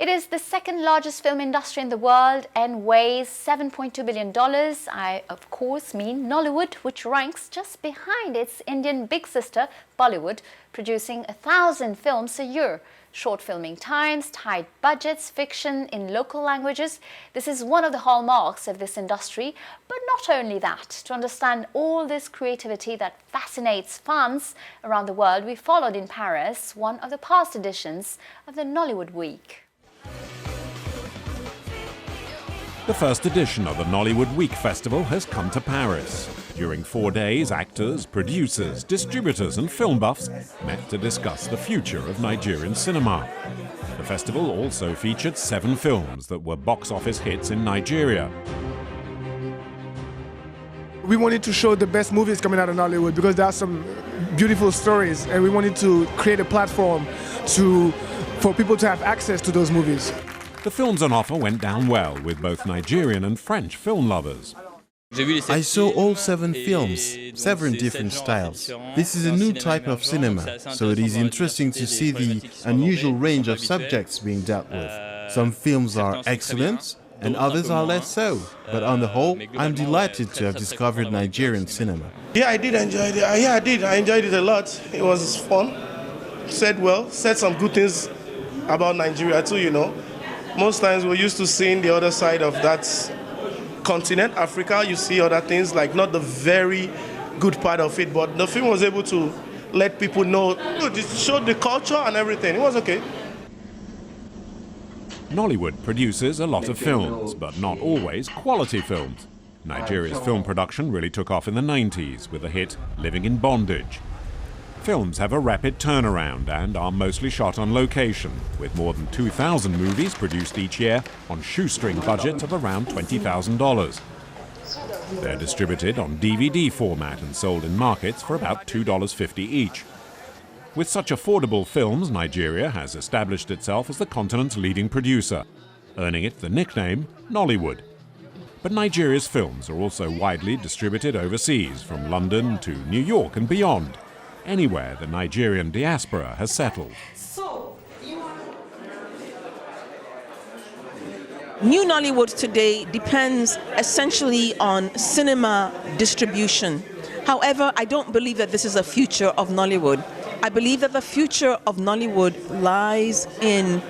It is the second largest film industry in the world and weighs $7.2 billion. I, of course, mean Nollywood, which ranks just behind its Indian big sister, Bollywood, producing 1,000 films a year. Short filming times, tight budgets, fiction in local languages. This is one of the hallmarks of this industry. But not only that, to understand all this creativity that fascinates fans around the world, we followed in Paris one of the past editions of the NollywoodWeek. The first edition of the NollywoodWeek festival has come to Paris. During 4 days, actors, producers, distributors and film buffs met to discuss the future of Nigerian cinema. The festival also featured 7 films that were box office hits in Nigeria. We wanted to show the best movies coming out of Nollywood because there are some beautiful stories, and we wanted to create a platform for people to have access to those movies. The films on offer went down well with both Nigerian and French film lovers. I saw all 7 films, 7 different styles. This is a new type of cinema, so it is interesting to see the unusual range of subjects being dealt with. Some films are excellent, and others are less so. But on the whole, I'm delighted to have discovered Nigerian cinema. Yeah, I did enjoy it. I did. I enjoyed it a lot. It was fun. Said some good things about Nigeria too, you know. Most times we're used to seeing the other side of that continent, Africa. You see other things, like not the very good part of it, but the film was able to let people know, it showed the culture and everything. It was okay. Nollywood produces a lot of films, but not always quality films. Nigeria's film production really took off in the 90s with the hit Living in Bondage. Films have a rapid turnaround and are mostly shot on location, with more than 2,000 movies produced each year on shoestring budgets of around $20,000. They're distributed on DVD format and sold in markets for about $2.50 each. With such affordable films, Nigeria has established itself as the continent's leading producer, earning it the nickname Nollywood. But Nigeria's films are also widely distributed overseas, from London to New York and beyond. Anywhere the Nigerian diaspora has settled. New Nollywood today depends essentially on cinema distribution. However, I don't believe that this is a future of Nollywood. I believe that the future of Nollywood lies in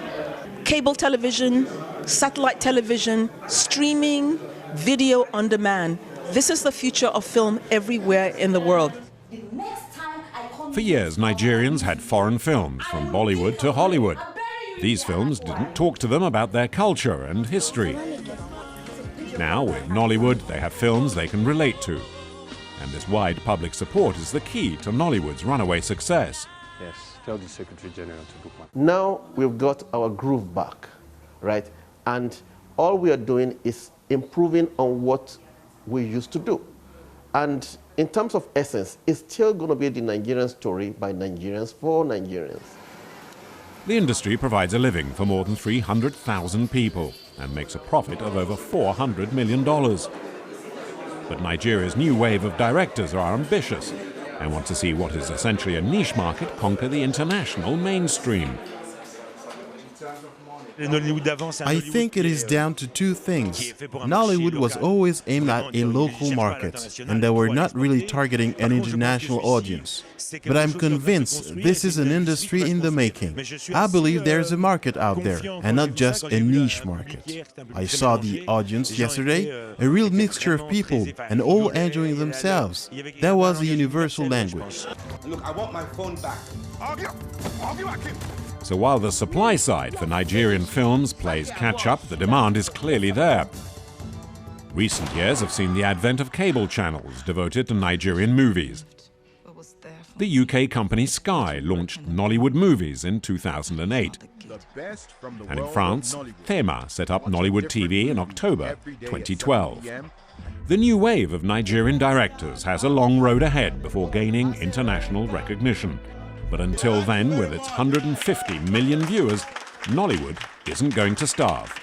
cable television, satellite television, streaming, video on demand. This is the future of film everywhere in the world. For years, Nigerians had foreign films, from Bollywood to Hollywood. These films didn't talk to them about their culture and history. Now, with Nollywood, they have films they can relate to. And this wide public support is the key to Nollywood's runaway success. Yes, tell the Secretary General to book one. Now we've got our groove back, right? And all we are doing is improving on what we used to do. And in terms of essence, it's still going to be the Nigerian story by Nigerians for Nigerians. The industry provides a living for more than 300,000 people and makes a profit of over $400 million. But Nigeria's new wave of directors are ambitious and want to see what is essentially a niche market conquer the international mainstream. I think it is down to 2 things. Nollywood was always aimed at a local market, and they were not really targeting an international audience. But I'm convinced this is an industry in the making. I believe there is a market out there, and not just a niche market. I saw the audience yesterday, a real mixture of people, and all enjoying themselves. That was a universal language. Look, I want my phone back. So while the supply side for Nigerian films plays catch-up, the demand is clearly there. Recent years have seen the advent of cable channels devoted to Nigerian movies. The UK company Sky launched Nollywood Movies in 2008. And in France, Thema set up Nollywood TV in October 2012. The new wave of Nigerian directors has a long road ahead before gaining international recognition. But until then, with its 150 million viewers, Nollywood isn't going to starve.